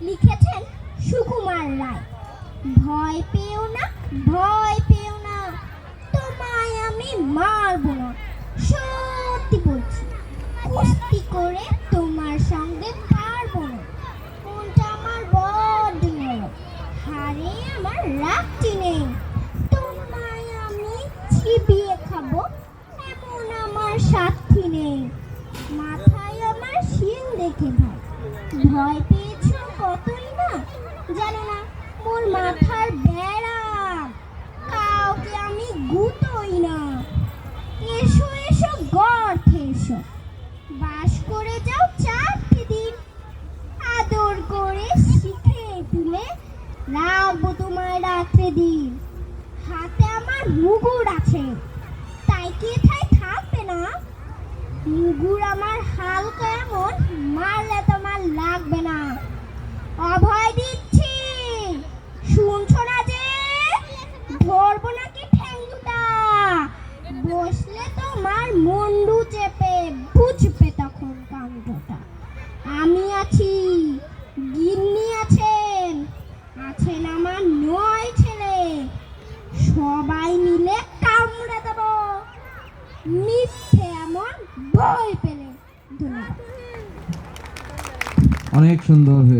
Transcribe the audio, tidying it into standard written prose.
লিখেছেন সুকুমার রায়। ভয় পেও না, ভয় পেও না, তোমায় আমি মারবো না, সত্যি বলছি। কুস্তি করে তোমার সঙ্গে পারবো না, মনটা আমার বড্ড নরম, হারে আমার রাগটি নেই। তোমায় আমি চিবিয়ে খাবো, এমন আমার সাথী নেই। মাথায় আমার শিল দেখে ভাই, ভয় পেয়েছো কতই না, জানো না মোর মাথার বেড়া, কাউকে আমি গুতোই না। এসো এসো গর্তে এসো, বাস করে যাও 4টি দিন, আদর করে শিখে তুলে রাখবো তোমায় রাত্রে দিন। হাতে আমার মুগুর আছে, তাই কি এথায় থাকবে না? মুগুর আমার হালকা এমন, মারলে তোমার লাগবে না। অভয় দিচ্ছি, শুনছো না যে? ধরবো নাকি ঠ্যাং দুটা, বসলে তোমার মুন্ডু চেপে বুঝবে তখন কাণ্ডটা। আমি আছি, গিন্নি আছেন, আছেন আমার 9 ছেলে, সবাই মিলে কামড়ে দেব মিথ্যে এমন ভয় পেলে। ধন্যবাদ। অনেক সুন্দর হয়েছে।